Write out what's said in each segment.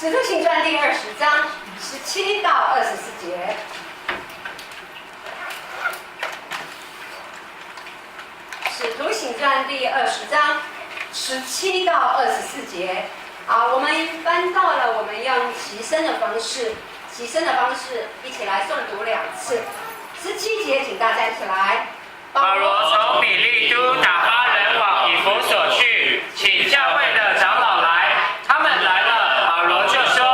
使徒行传第20章17到24节。使徒行传第20章17到24节。好，我们翻到了，我们用齐声的方式，一起来诵读2次。17节，请大家一起来。保罗从米利都打发人往以弗所去，请教会的长老来。他们来了，保罗就说：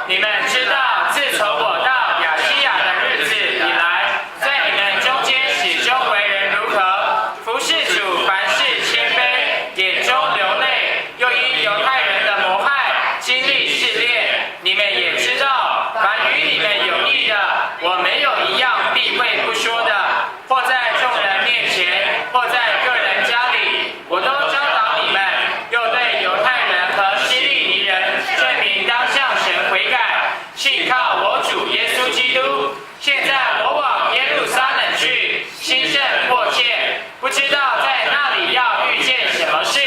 你们知道，自从我到亚细亚的日子以来，在你们中间始终为人如何，服侍主，凡事谦卑，眼中流泪，又因犹太人的谋害，经历试炼。你们也知道，凡与你们有益的，我没有一样避讳不说的，或在众人面前，或在个人家里，我都教导你们，又对犹太人和希利尼人证明当向神悔改，信靠我主耶稣基督。现在我往耶路撒冷去，心甚迫切，不知道在那里要遇见什么事，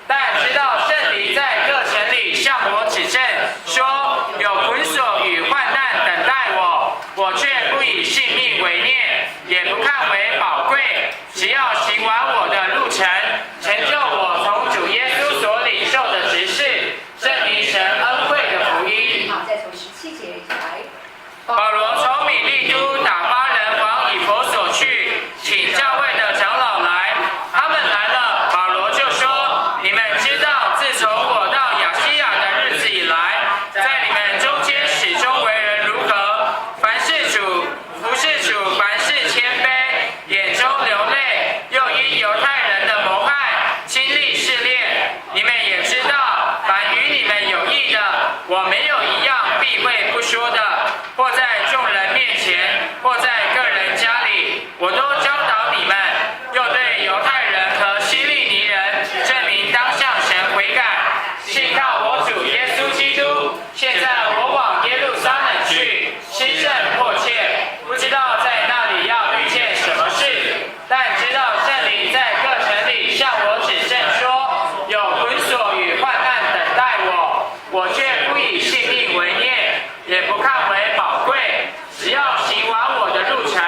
但知道圣灵在各城里向我指证，说有捆锁与患难等待我，我却不以性命为念，也不看为宝贵，只要行完我的路程，成就我从主耶稣所领受的职事，证明神恩惠的福音。好，再从17节一起来。保罗从米利都打发人往以弗所去，请教会的长老来。他们来了，保罗就说：你们知道，自从我到亚细亚的日子以来，在你们中间始终为人如何，凡事服侍主，凡事谦卑，眼中流泪，又因犹太人的谋害，经历试炼。你们也知道，凡与你们有益的，我没有一样避讳不说的，或在众人面前，或在个人家里，我都教导你们，又对犹太人和希利尼人证明当向神悔改，信靠我主耶稣基督。现在我往耶路撒冷去，心甚迫切，不知道在那里要遇见什么事，但知道圣灵在各城里向我指证说，有捆锁与患难等待我，我却不以性命为念，也不看为宝贵，只要行完我的路程，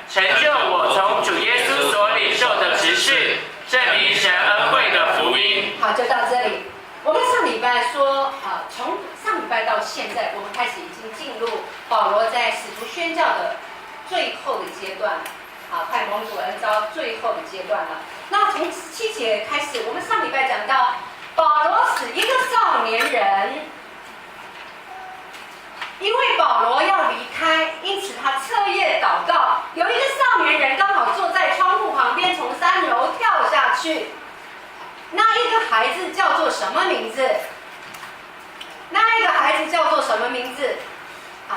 成就我从主耶稣所领受的职事，证明神恩惠的福音。好，就到这里。我们上礼拜说，从上礼拜到现在，我们开始已经进入保罗在使徒宣教的最后的阶段了，快蒙主恩召最后的阶段了。那从17节开始，我们上礼拜讲到，保罗使一个少年人，因为保罗要离开，因此他彻夜祷告。有一个少年人刚好坐在窗户旁边，从3楼跳下去。那一个孩子叫做什么名字？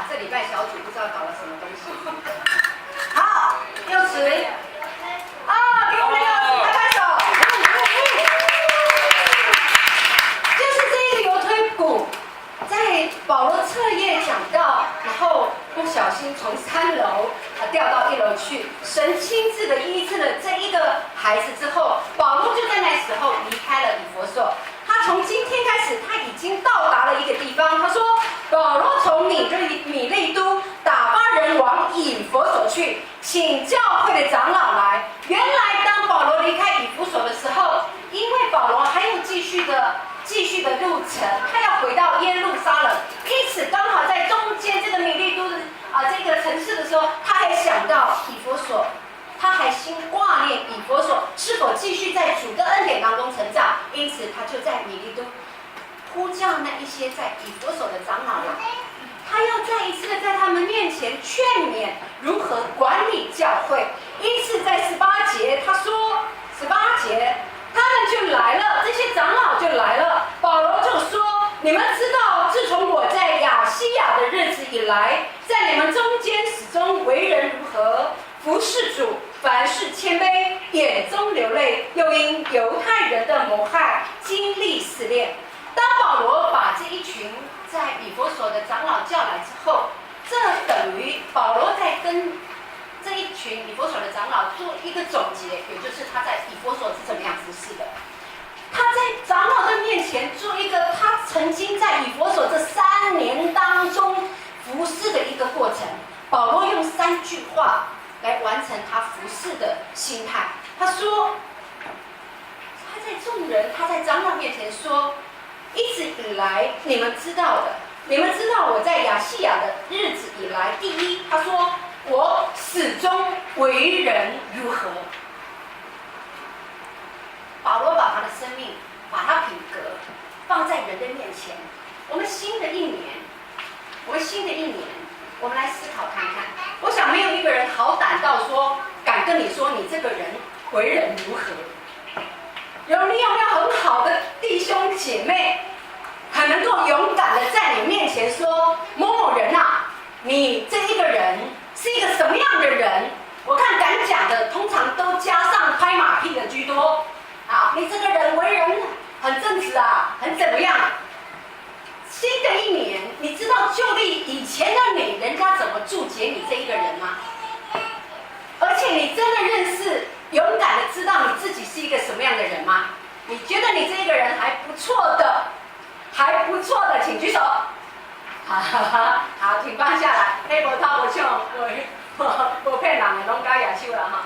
这礼拜小组不知道搞了什么东西。好，柚子，给我们的柚子拍拍手。就是这个油推骨，在保罗彻夜讲道，然后不小心从3楼掉到1楼去，神亲自的医治了这一个孩子之后，保罗就在那时候离开了以弗所。他从今天开始，他已经到达了一个地方。他说，保罗从米利都打发人往以弗所去，请教会的长老来。原来当保罗离开以弗所的时候，因为保罗还有继续的路程，他要回到耶路撒冷，因此刚好在中间这个米利都的这个城市的时候，他还想到以弗所。他还心挂念以弗所是否继续在主的恩典当中成长，因此他就在米利都呼叫那一些在以弗所的长老来，他要再一次的在他们面前劝勉如何管理教会。因此在18节他说，18节他们就来了，这些长老就来了，保罗就说，你们知道自从我在亚细亚的日子以来，在你们中间始终为人如何，服侍主，凡事谦卑，眼中流泪，又因犹太人的谋害，经历试炼。当保罗把这一群在以弗所的长老叫来之后，这等于保罗在跟这一群以弗所的长老做一个总结，也就是他在以弗所是怎么样服侍的。他在长老的面前做一个他曾经在以弗所这3年保罗用3句话来完成他服侍的心态。他说，他在众人，他在长老面前说，一直以来你们知道的，你们知道我在亚细亚的日子以来，第一，他说我始终为人如何。保罗把他的生命，把他品格放在人的面前。我们新的一年，我们来思考看看。我想没有一个人好胆到说，敢跟你说你这个人为人如何。你有没有很好的弟兄姐妹，很能够勇敢的在你面前说，某某人啊，你这一个人是一个什么样的人？我看敢讲的，通常都加上拍马屁的居多。啊，你这个人为人很正直啊，很怎么样？新的一年，你知道就例以前的你，人家怎么注解你这一个人吗？而且你真的认识、勇敢的知道你自己是一个什么样的人吗？你觉得你这一个人还不错的，请举手。好，请放下来。黑波涛不像我骗人的，拢该亚秀了哈。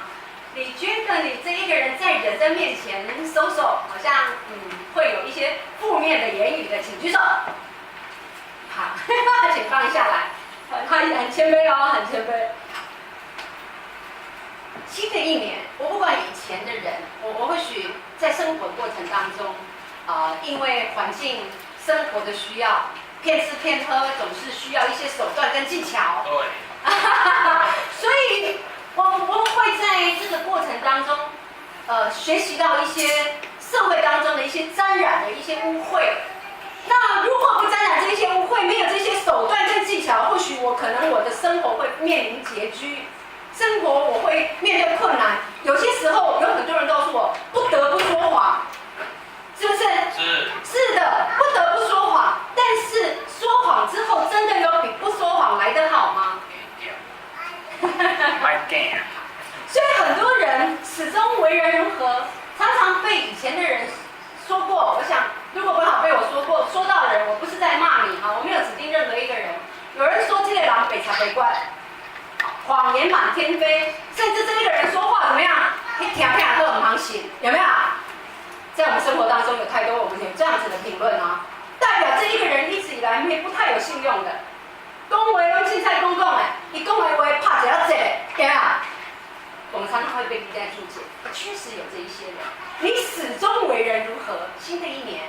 你觉得你这一个人在人的面前收好像会有一些负面的言语的，请举手。好，请放下来。他很谦卑哦，很谦卑。新的一年，我不管以前的人，我或许在生活过程当中，因为环境、生活的需要，骗吃骗喝总是需要一些手段跟技巧。对。所以我们会在这个过程当中，学习到一些社会当中的一些沾染的一些污秽。那如果不沾染这些污秽，没有这些手段跟技巧，或许我的生活会面临拮据。生活我会面对困难，有些时候有很多人告诉我不得不说谎，是不是？是的，不得不说谎。但是说谎之后，真的有比不说谎来得好吗？所以很多人始终为人如何，常常被以前的人说过。我想，如果不好被我说到的人，我不是在骂你哈，我没有指定任何一个人。有人说这个人北茶北怪。谎言满天飞，甚至这一个人说话怎么样？一听都很行信，有没有？在我们生活当中有太多我们有这样子的评论啊，代表这一个人一直以来不太有信用的。恭维拢凊彩讲哎，伊讲的话拍一下这，对啊。我们常常会被人家注解，确实有这一些人。你始终为人如何？新的一年，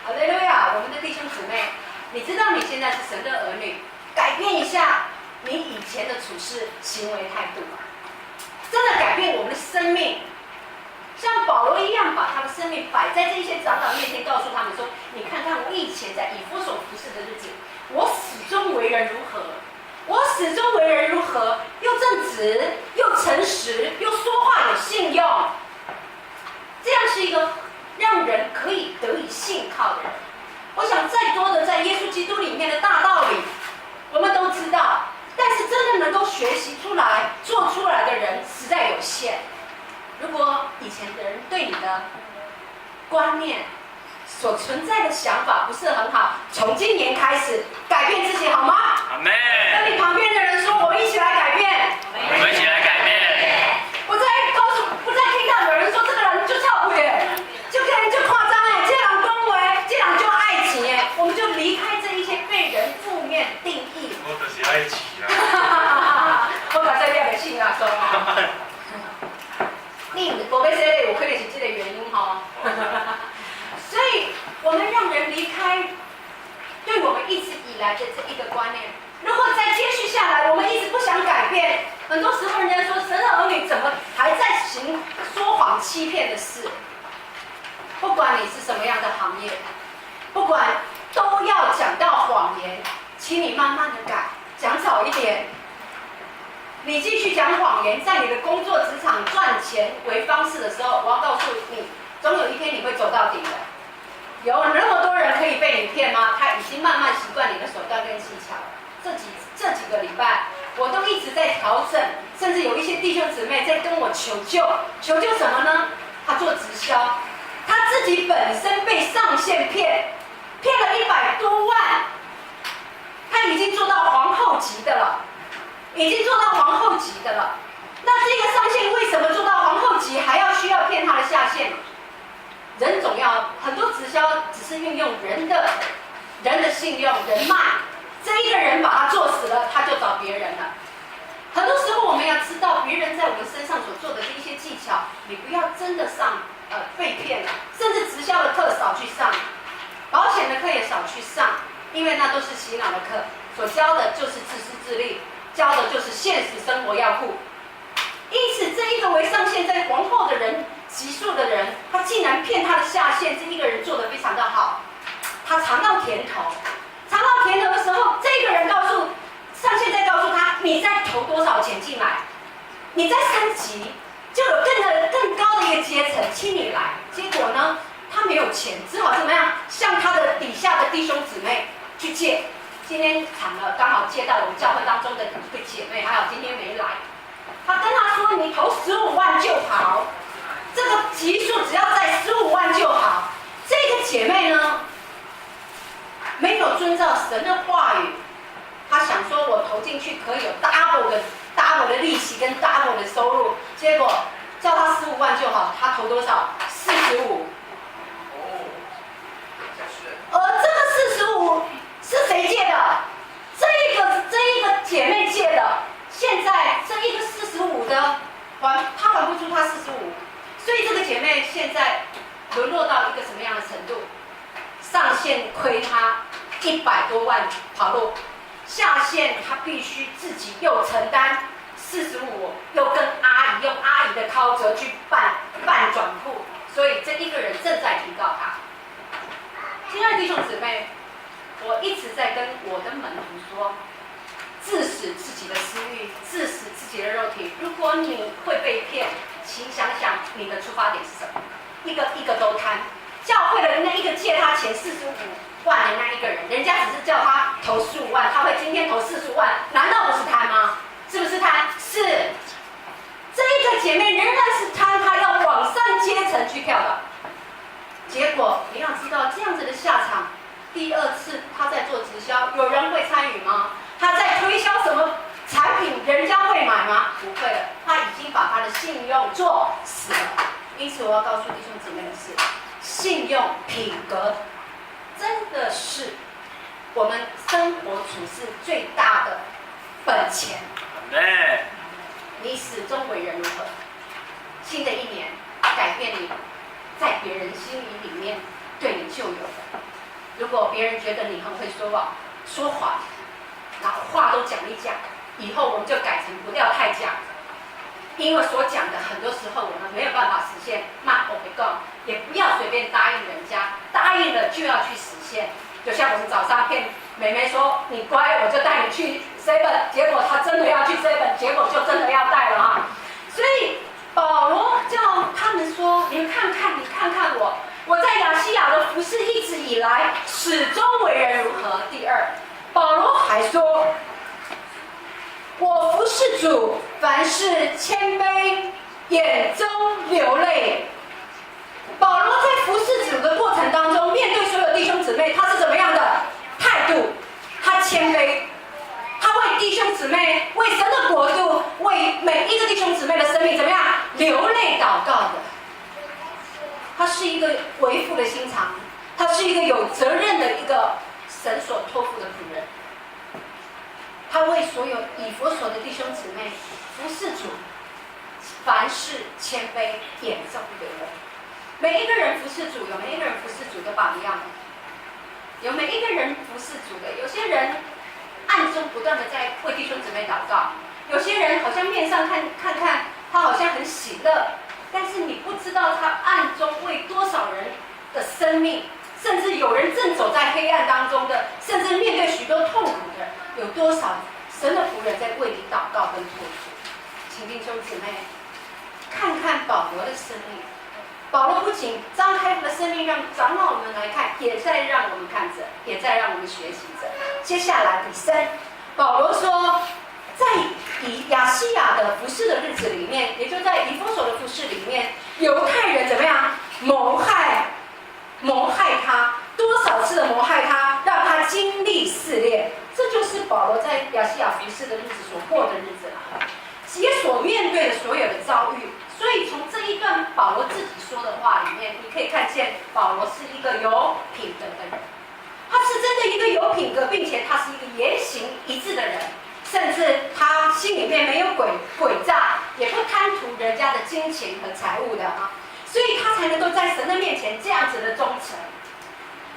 哈利路亚！我们的弟兄姊妹，你知道你现在是神的儿女，改变一下你以前的处事行为态度，真的改变我们的生命，像保罗一样，把他的生命摆在这些长老面前，告诉他们说：“你看看我以前在以弗所服侍的日子，我始终为人如何？我始终为人如何？又正直，又诚实，又说话有信用。这样是一个让人可以得以信靠的人。我想，再多的在耶稣基督里面的大道理，我们都知道。”但是真的能够学习出来、做出来的人实在有限。如果以前的人对你的观念所存在的想法不是很好，从今年开始改变自己好吗？阿门。跟你旁边的人说，我们一起来改变。我们一起来改变。不再听到有人说这个人就跳不远，这个人就夸张哎，这人恭维，这人就爱情哎，我们就离开这一些被人负面定义。我就是爱情啦。我把这两个信啊说。你无要说的，有可能是这个原因哈。所以，我们让人离开对我们一直以来的这一个观念。如果再接续下来，我们一直不想改变，很多时候人家说神的儿女怎么还在行说谎欺骗的事？不管你是什么样的行业，不管都要讲到谎言，请你慢慢的改，讲少一点。你继续讲谎言，在你的工作职场赚钱为方式的时候，我要告诉你，总有一天你会走到底的。有那么多人可以被你骗吗？他已经慢慢习惯你的手段跟技巧了。这几个礼拜，我都一直在调整，甚至有一些弟兄姊妹在跟我求救。求救什么呢？他做直销，他自己本身被上线骗了100多万，他已经做到皇后级的了。已经做到皇后级的了。那这个上线为什么做到皇后级，还需要骗他的下线？人总要很多直销只是运用人的信用、人脉，这一个人把他做死了，他就找别人了。很多时候我们要知道别人在我们身上所做的一些技巧，你不要真的被骗了，甚至直销的课少去上，保险的课也少去上，因为那都是洗脑的课，所教的就是自私自利，教的就是现实生活要顾。因此，这一个为上线在皇后的人、级数的人，他竟然骗他的下线，这一个人做得非常的好，他尝到甜头。尝到甜头的时候，这个人上线再告诉他，你再投多少钱进来，你再升级，就有更高的一个阶层请你来。结果呢，他没有钱，只好怎么样？向他的底下的弟兄姊妹去借。今天惨了，刚好借到我们教会当中的一个姐妹，还好今天没来。他跟他说：“你投15万就好，这个级数只要在15万就好。”这个姐妹呢，没有遵照神的话语，她想说我投进去可以有 double 的利息跟 double 的收入，结果叫她15万就好，她投多少？45。而这个45是谁借的？这一个姐妹借的。现在这一个45的她还不出她45，所以这个姐妹现在沦落到一个什么样的程度？上线亏她100多万跑路，下线她必须自己又承担45，又跟用阿姨的靠折去办转户，所以这一个人正在提告她。亲爱的弟兄姊妹，我一直在跟我的门徒说，致死自己的私欲，致死自己的肉体。如果你会被骗，请想想你的出发点是什么？一个都贪。教会的那一个借他钱45万的那一个人，人家只是叫他投15万，他会今天投40万，难道不是贪吗？是不是贪？是。这一个姐妹仍然是贪，她要往上阶层去跳的。结果你要知道，这样子的下场，第二次她在做直销，有人会参与吗？他在推销什么产品，人家会买吗？不会了，他已经把他的信用做死了。因此，我要告诉弟兄姊妹的是，信用品格真的是我们生活处事最大的本钱。你始终为人如何？新的一年改变你在别人心里面对你旧有的。如果别人觉得你很会说谎，然后话都讲一讲，以后我们就改成不要太讲，因为所讲的很多时候我们没有办法实现，那我们也不要随便答应人家，答应了就要去实现。就像我们早上骗妹妹说你乖，我就带你去 7， 结果她真的要去 7， 结果就真的要带了哈。所以保罗叫他们说：你们看看我在亚细亚的服事一直以来始终为人如何。第二，保罗还说：我服侍主，凡事谦卑，眼中流泪。保罗在服侍主的过程当中，面对所有弟兄姊妹，他是怎么样的态度？他谦卑，他为弟兄姊妹、为神的国度、为每一个弟兄姊妹的生命怎么样流泪祷告的。他是一个为父的心肠，他是一个有责任的一个神所托付的仆人。他为所有以弗所的弟兄姊妹服侍主，凡事谦卑，眼中流泪。每一个人服侍主，有每一个人服侍主的榜样，有每一个人服侍主的。有些人暗中不断的在为弟兄姊妹祷告，有些人好像面上看他好像很喜乐，但是你不知道他暗中为多少人的生命，甚至有人正走在黑暗当中的，甚至面对许多痛苦的，有多少神的仆人在为你祷告跟托付。请弟兄姊妹看看保罗的生命。保罗不仅张开他的生命让长老们来看，也在让我们看着，也在让我们学习着。接下来第三，保罗说，在亚细亚的服事的日子里面，也就在以弗所的服事里面，犹太人怎么样谋害他，多少次的谋害他，让他经历试炼。这就是保罗在亚细亚服服侍的日子所过的日子了，也所面对的所有的遭遇。所以从这一段保罗自己说的话里面，你可以看见保罗是一个有品格的人，他是真的一个有品格，并且他是一个言行一致的人，甚至他心里面没有诡诈，也不贪图人家的金钱和财物的啊，所以他才能够在神的面前这样子的忠诚。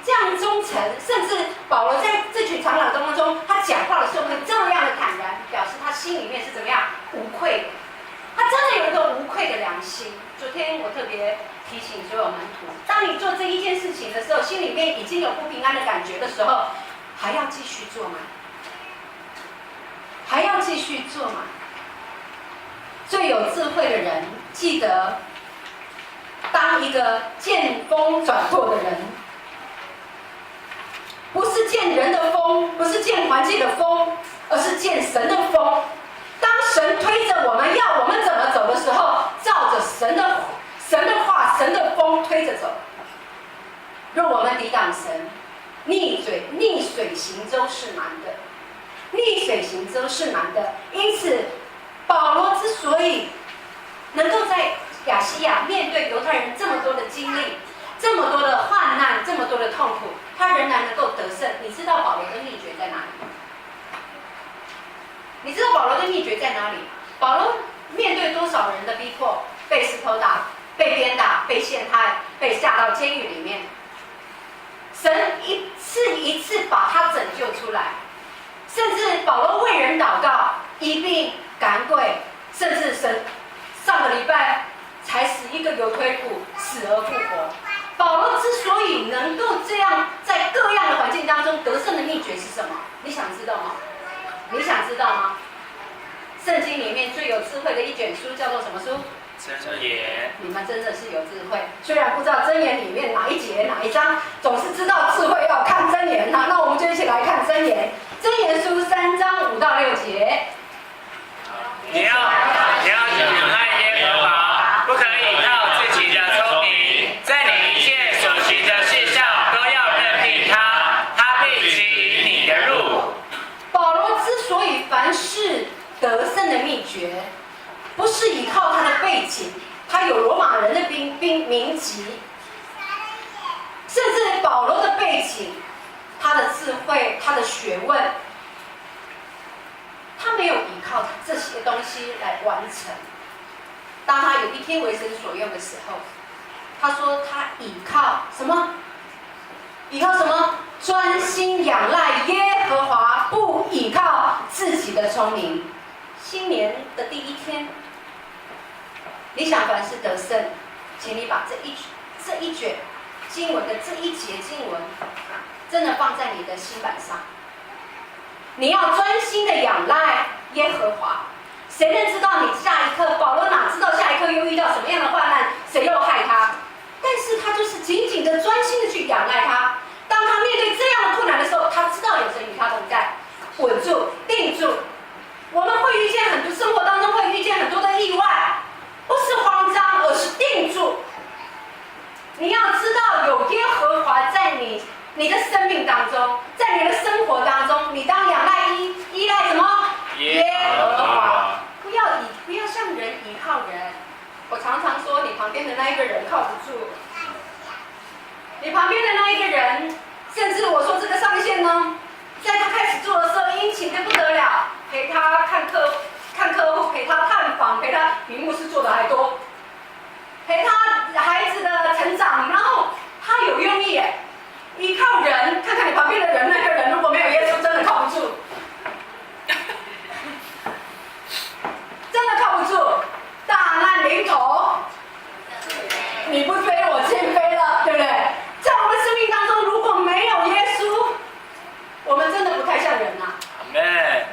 这样忠诚，甚至保罗在这群长老当中，他讲话的时候会这么样的坦然，表示他心里面是怎么样无愧的。他真的有一个无愧的良心。昨天我特别提醒所有门徒，当你做这一件事情的时候，心里面已经有不平安的感觉的时候，还要继续做吗？还要继续做吗？最有智慧的人，记得当一个见风转舵的人。不是见人的风，不是见环境的风，而是见神的风。当神推着我们要我们怎么走的时候，照着神的话、神的风推着走。若我们抵挡神，逆水行舟是难的，逆水行舟是难的。因此，保罗之所以能够在亚细亚面对犹太人这么多的经历，这么多的患难，这么多的痛苦，他仍然能够得胜。你知道保罗的秘诀在哪里？你知道保罗的秘诀在哪里？保罗面对多少人的逼迫，被石头打，被鞭打，被陷害，被下到监狱里面，神一次一次把他拯救出来，甚至保罗为人祷告，医病赶鬼，甚至神上个礼拜才使一个有腿骨死而复活。保罗之所以能够这样在各样的环境当中得胜的秘诀是什么？你想知道吗？你想知道吗？圣经里面最有智慧的一卷书叫做什么书？箴言。你们真的是有智慧，虽然不知道箴言里面哪一节哪一章，总是知道智慧要看箴言哈。那我们就一起来看箴言，箴言书3章5到6节。你要仰赖耶和华，不可以靠自己的聪明，在你一切所行的事上都要认定他，他必指引你的路。保罗之所以凡事得胜的秘诀，不是依靠他的背景，他有罗马人的名籍，甚至保罗的背景，他的智慧，他的学问，他没有依靠这些东西来完成。当他有一天为神所用的时候，他说他依靠什么？依靠什么？专心仰赖耶和华，不依靠自己的聪明。新年的第一天，你想凡事得胜，请你把这一卷经文的这一节经文，真的放在你的心板上。你要专心的仰赖耶和华。谁能知道你下一刻？保罗哪知道下一刻又遇到什么样的患难，谁又害他？但是他就是紧紧的、专心的去仰赖他。当他面对这样的困难的时候，他知道有神与他同在，稳住、定住。我们会遇见很多生活当中会遇见很多的意外，不是慌张，而是定住。你要知道有耶和华在你的生命当中，在你的生活当中，你当仰赖依赖什么？耶和华。不要像人依靠人。我常常说，你旁边的那一个人靠不住。你旁边的那一个人，甚至我说这个上线呢，在他开始做的时候，殷勤的不得了，陪他看客户，陪他探访，陪他比牧师做的还多，陪他孩子的成长，然后他有用意耶。依靠人，看看你旁边的人，那个人如果没有耶稣，真的靠不住，真的靠不住。大难临头，你不飞，我先飞了，对不对？在我们生命当中，如果没有耶稣，我们真的不太像人呐。阿门。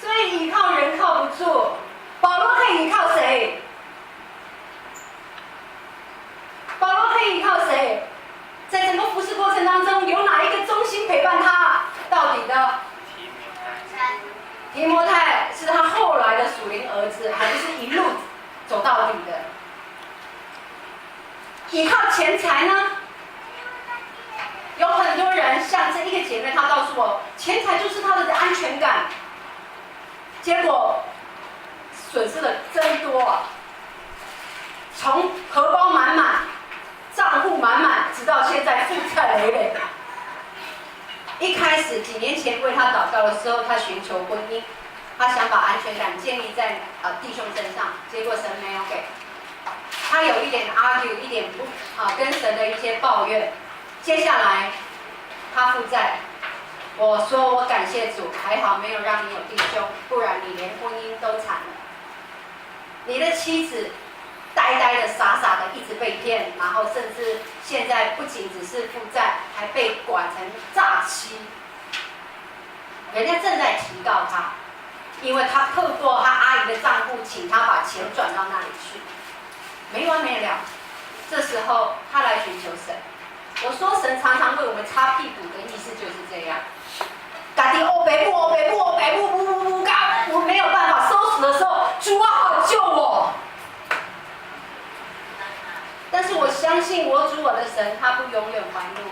所以依靠人靠不住，保罗可以依靠谁？保罗可以依靠谁？在整个服事过程当中，有哪一个忠心陪伴他到底的？提摩太是他后来的属灵儿子，还不是一路走到底的。依靠钱财呢？有很多人，像这一个姐妹，她告诉我，钱财就是她的安全感。结果损失的真多啊，从荷包满满、账户满满，直到现在负债累累。一开始几年前为他祷告的时候，他寻求婚姻，他想把安全感建立在弟兄身上，结果神没有给。他有一点 argue， 一点跟神的一些抱怨。接下来他负债，我说我感谢主，还好没有让你有弟兄，不然你连婚姻都惨了。你的妻子呆呆的、傻傻的，一直被骗，然后甚至现在不仅只是负债，还被管成诈欺。人家正在提告他，因为他透过他阿姨的账户，请他把钱转到那里去，没完没了。这时候他来寻求神，我说神常常为我们擦屁股的意思就是这样。家己黑白母，黑白母，黑白母，我没有办法收拾的时候，主啊，好救我！但是我相信我主我的神，他不永远还怒，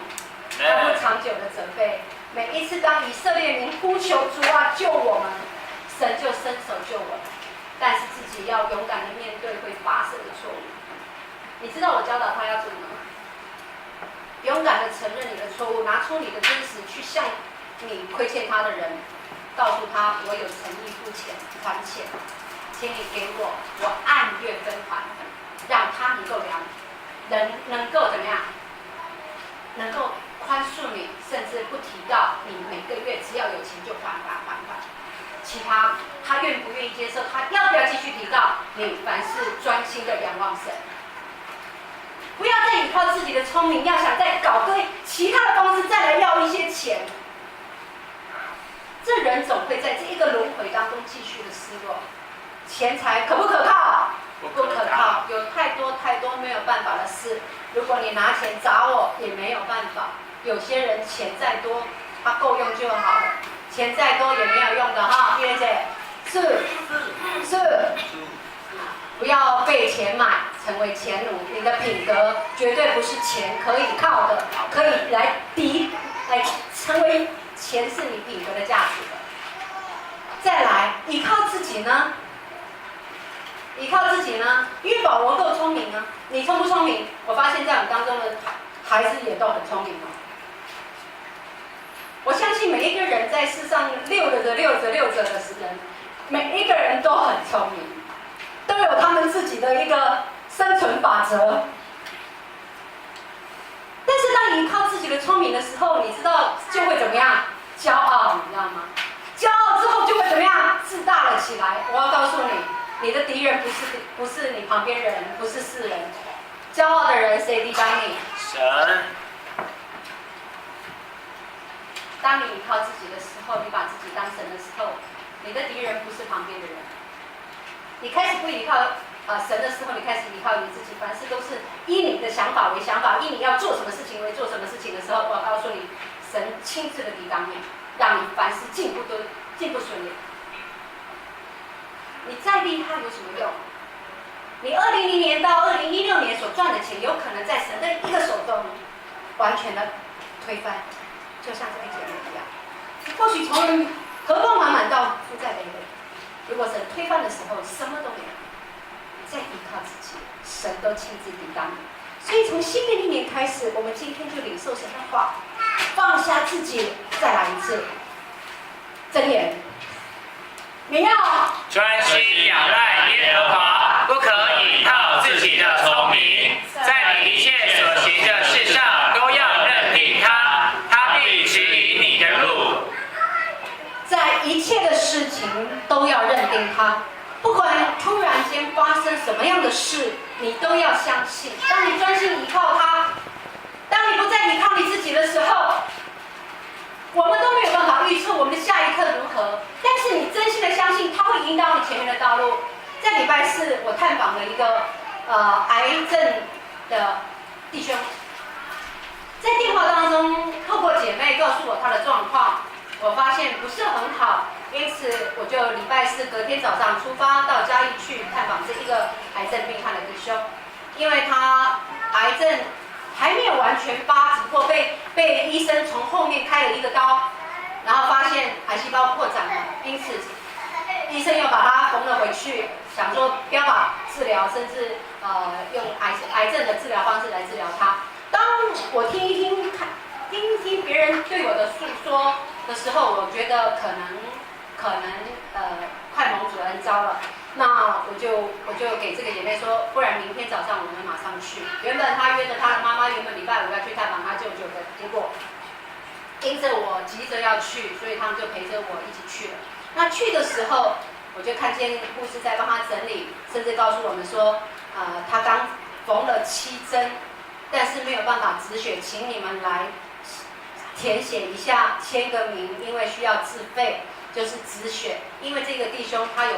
他不长久的责备。每一次当以色列民呼求主啊救我们，神就伸手救我们，但是自己要勇敢的面对会发生的错误。你知道我教导他要怎么吗？勇敢的承认你的错误，拿出你的真实去向你亏欠他的人，告诉他我有诚意付钱还钱，请你给我，我按月分还，让他能够能够怎么样？能够宽恕你，甚至不提到你每个月只要有钱就还。其他他愿不愿意接受，他要不要继续提到？你凡事专心的仰望神，不要再依靠自己的聪明，要想再搞个其他的方式再来要一些钱。这人总会在这一个轮回当中继续的失落。钱财可不可靠？不可靠，有太多没有办法的事。如果你拿钱砸我，也没有办法。有些人钱再多，他够用就好了，钱再多也没有用的哈，叶姐，是，不要被钱买，成为钱奴。你的品格绝对不是钱可以靠的，可以来成为钱是你品格的价值的。再来，依靠自己呢？因为保罗够聪明啊，你聪不聪明？我发现在我们当中的孩子也都很聪明哦。我相信每一个人在世上溜着的人，每一个人都很聪明，都有他们自己的一个生存法则。但是当你依靠自己的聪明的时候，你知道就会怎么样？骄傲，你知道吗？骄傲之后就会怎么样？自大了起来。我要告诉你，你的敌人不是你旁边人，不是世人。骄傲的人谁抵挡你？神。当你依靠自己的时候，你把自己当神的时候，你的敌人不是旁边的人。你开始不依靠神的时候，你开始依靠你自己，凡事都是依你的想法为想法，依你要做什么事情为做什么事情的时候，我告诉你，神亲自的抵挡你，让你凡事进步顺利。你再厉害有什么用？你2000年到2016年所赚的钱，有可能在神的一个手中完全的推翻，就像这位姐妹一样。或许从荷包满满到负债累累，如果神推翻的时候什么都没有，再依靠自己，神都亲自抵挡你。所以从新的一年开始，我们今天就领受神的话，放下自己，再来一次。箴言，你要专心仰赖耶和华，不可倚靠自己的聪明，在你一切所行的事上都要认定他，他必指引你的路。在一切的事情都要认定他，不管突然间发生什么样的事，你都要相信。当你专心依靠他，当你不再依靠你自己的时候，我们都没有办法预测我们的下一刻如何，但是你真心的相信他会引导你前面的道路。在礼拜四，我探访了一个癌症的弟兄，在电话当中，透过姐妹告诉我他的状况，我发现不是很好，因此我就礼拜四隔天早上出发到嘉义去探访这一个癌症病患的弟兄，因为他癌症还没有完全发，只不过被医生从后面开了一个刀，然后发现癌细胞扩展了，因此医生又把他缝了回去，想说标靶治疗，甚至用癌症的治疗方式来治疗他。当我听一听别人对我的诉说的时候，我觉得可能快蒙主恩召了。那我就给这个姐妹说，不然明天早上我们马上去。原本她约着她的妈妈，原本礼拜5要去探访她舅舅的，结果因着我急着要去，所以他们就陪着我一起去了。那去的时候，我就看见护士在帮她整理，甚至告诉我们说，她刚缝了7针，但是没有办法止血，请你们来填写一下，签个名，因为需要自费。就是止血，因为这个弟兄他有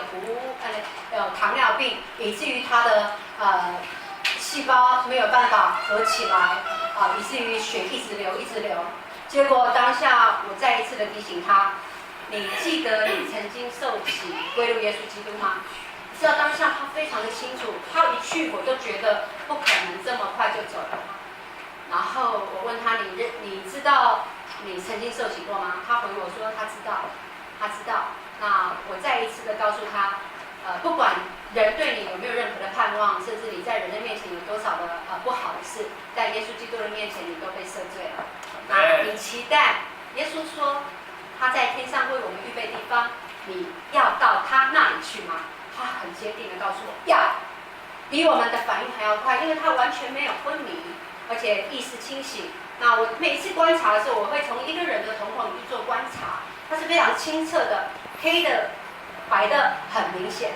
糖尿病，以至于他的细胞没有办法合起来以至于血一直流。结果当下我再一次的提醒他，你记得你曾经受洗归入耶稣基督吗？你知道当下他非常的清楚，他一去我都觉得不可能这么快就走了。然后我问他，你知道你曾经受洗过吗？他回我说他知道。那我再一次的告诉他，不管人对你有没有任何的盼望，甚至你在人的面前有多少的不好的事，在耶稣基督的面前你都被赦罪了。那你期待耶稣说他在天上为我们预备地方，你要到他那里去吗？他很坚定的告诉我要，比我们的反应还要快，因为他完全没有昏迷，而且意识清醒。那我每一次观察的时候，我会从一个人的瞳孔里去做观察。它是非常清澈的，黑的、白的很明显。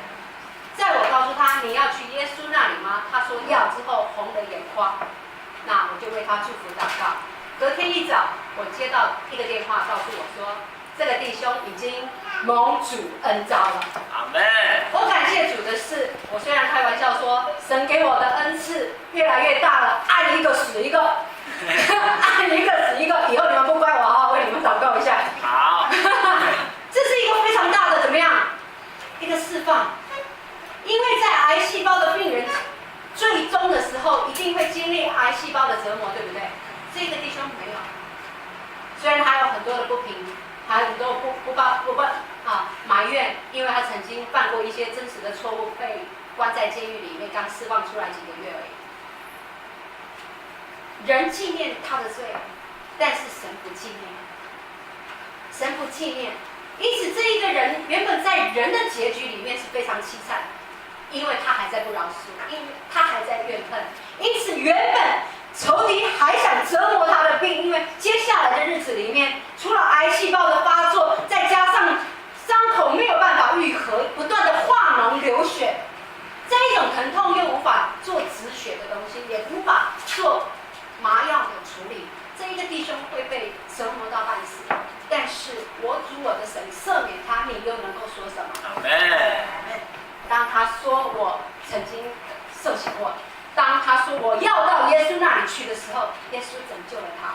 在我告诉他你要去耶稣那里吗？他说要之后，红的眼眶。那我就为他祝福祷告。隔天一早，我接到一个电话，告诉我说，这个弟兄已经蒙主恩召了。阿门。我感谢主的是，我虽然开玩笑说，神给我的恩赐越来越大了，按一个死一个，按一个死一个。以后你们不怪我啊，为你们祷告一下。好。这是一个非常大的怎么样？一个释放，因为在癌细胞的病人最终的时候，一定会经历癌细胞的折磨，对不对？这个弟兄没有，虽然他有很多的不平，还有很多埋怨，因为他曾经犯过一些真实的错误，被关在监狱里面，刚释放出来几个月而已。人纪念他的罪，但是神不纪念，神不纪念。因此，这一个人原本在人的结局里面是非常凄惨，因为他还在不饶恕，因为他还在怨恨。因此，原本仇敌还想折磨他的病，因为接下来的日子里面，除了癌细胞的发作，再加上伤口没有办法愈合，不断的化脓流血，这一种疼痛又无法做止血的东西，也无法做麻药的处理，这一个弟兄会被折磨到半死。但是我主我的神赦免他，你又能够说什么？阿门。当他说我曾经受洗过，当他说我要到耶稣那里去的时候，耶稣拯救了他，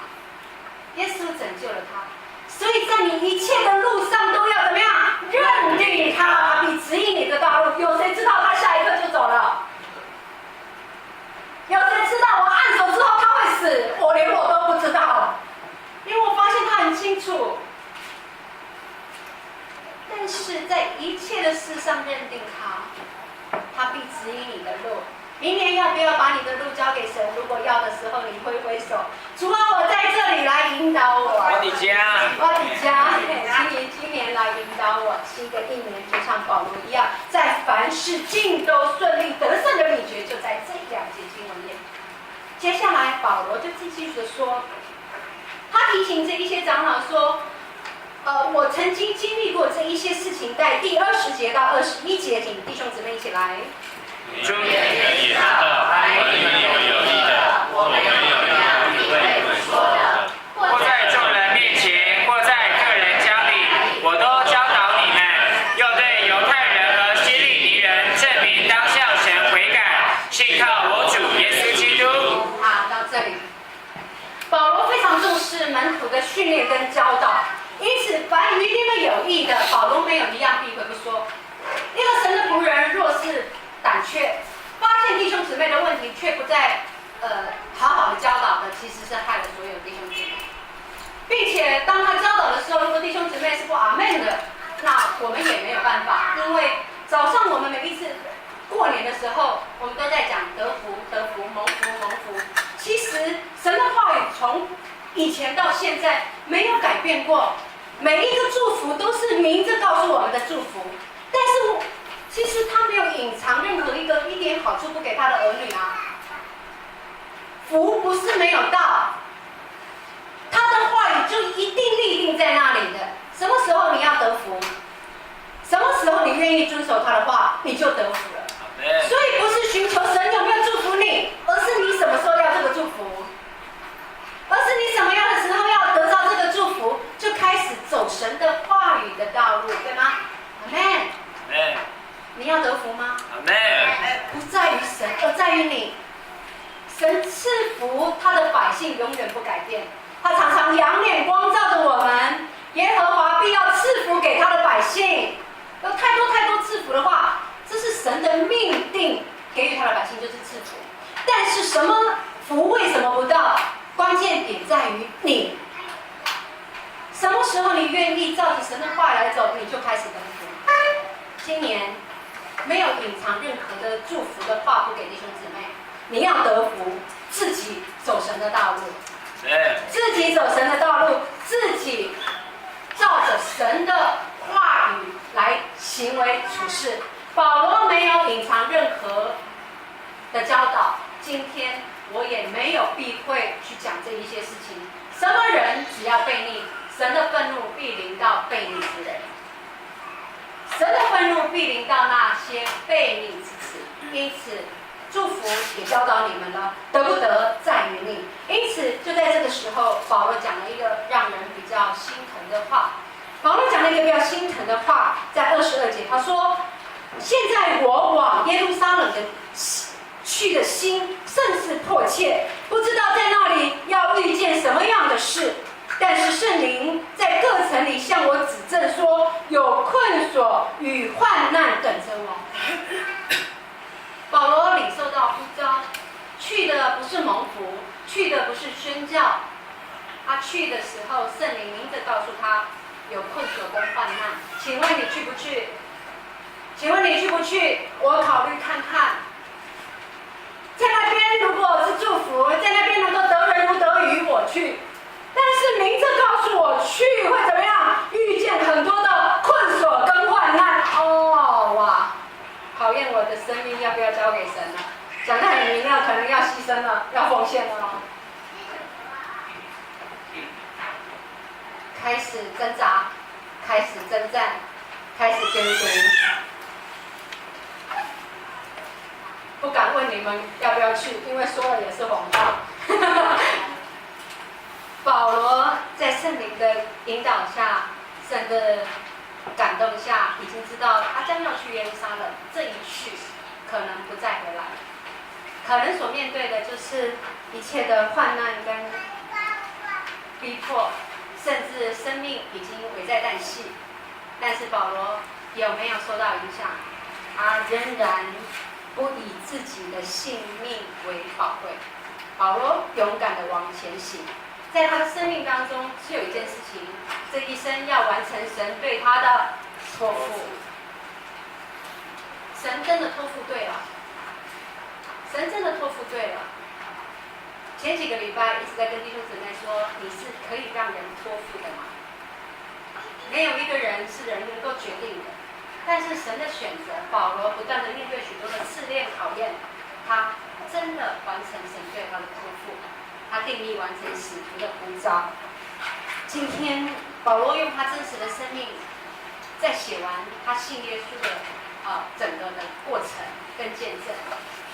耶稣拯救了他。所以在你一切的路上都要怎么样？认定他，他必指引你的道路。有谁知道他下一刻就走了？有谁知道我按手之后他会死？我连我都不知道，因为我发现他很清楚。但是在一切的事上认定他，他必指引你的路。明年要不要把你的路交给神？如果要的时候，你挥挥手，主啊，我在这里来引导我。我的家，今年来引导我，新的一年就像保罗一样，在凡事尽都顺利得胜的秘诀，就在这2节经文里。接下来保罗就继续的说，他提醒这一些长老说，我曾经经历过这一些事情，在第20节到21节，请弟兄姊妹一起来。主也知道，我们有益的，我们有要对你们说的，或在众人面前，或在个人家里，我都教导你们，又对犹太人和希利尼人证明当向神悔改，信靠我主耶稣基督。好，到这里，保罗非常重视门徒的训练跟教导，因此凡与你们有益的，保罗没有一样避讳不说。一个神的仆人若是胆怯，发现弟兄姊妹的问题，却不再好好的教导的，其实是害了所有弟兄姊妹。并且当他教导的时候，如果弟兄姊妹是不阿门的，那我们也没有办法，因为以前到现在没有改变过，每一个祝福都是明着告诉我们的祝福，但是其实他没有隐藏任何一点好处不给他的儿女啊。福不是没有到，他的话语就一定立定在那里的。什么时候你要得福，什么时候你愿意遵守他的话，你就得福了。所以不是寻求神有没有祝福你，而是你什么时候要这个祝福，而是你什么样的时候要得到这个祝福，就开始走神的话语的道路，对吗？阿们。你要得福吗？阿们。不在于神，而在于你。神赐福他的百姓永远不改变，他常常仰脸光照着我们。耶和华必要赐福给他的百姓。有太多赐福的话，这是神的命定，给予他的百姓就是赐福。但是什么福为什么不到？关键点在于你。什么时候你愿意照着神的话来走，你就开始得福。今年没有隐藏任何的祝福的话不给弟兄姊妹。你要得福，自己走神的道路，自己走神的道路，自己照着神的话语来行为处事。保罗没有隐藏任何的教导，今天我也没有避讳去讲这一些事情。什么人只要悖逆，神的愤怒必临到悖逆之人，神的愤怒必临到那些悖逆之子。因此祝福也教导你们了，得不得在于你。因此，就在这个时候，保罗讲了一个让人比较心疼的话。保罗讲了一个比较心疼的话，在22节，他说：“现在我往耶路撒冷的去的心甚是迫切，不知道在那里要遇见什么样的事。但是圣灵在各城里向我指证说，有困锁与患难等着我。”保罗领受到呼召，去的不是蒙福，去的不是宣教，他去的时候，圣灵明着告诉他有困锁跟患难。请问你去不去？请问你去不去？我考虑看看。在那边如果是祝福，在那边能够得人如得鱼，我去。但是明着告诉我去会怎么样？遇见很多的困锁跟患难。哇！考验我的生命要不要交给神了？讲得很明了，可能要牺牲了，要奉献了。开始挣扎，开始征战，开始跟读。不敢问你们要不要去，因为说了也是谎话。保罗在圣灵的引导下，神的感动下，已经知道他将要去耶路撒冷，这一去可能不再回来，可能所面对的就是一切的患难跟逼迫，甚至生命已经危在旦夕。但是保罗有没有受到影响？他仍然不以自己的性命为宝贵。保罗勇敢地往前行。在他的生命当中，是有一件事情，这一生要完成神对他的托付。神真的托付对了，神真的托付对了。前几个礼拜一直在跟弟兄姊妹说，你是可以让人托付的吗？没有一个人是人能够决定的，但是神的选择，保罗不断的面对许多的试炼考验，他真的完成神对他的托付。他定义完成使徒的呼召。今天保罗用他真实的生命，在写完他信耶稣的整个的过程跟见证。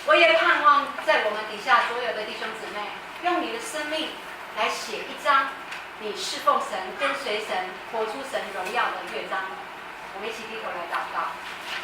我也盼望在我们底下所有的弟兄姊妹，用你的生命来写一张你侍奉神、跟随神、活出神荣耀的乐章。我们一起低头来祷告。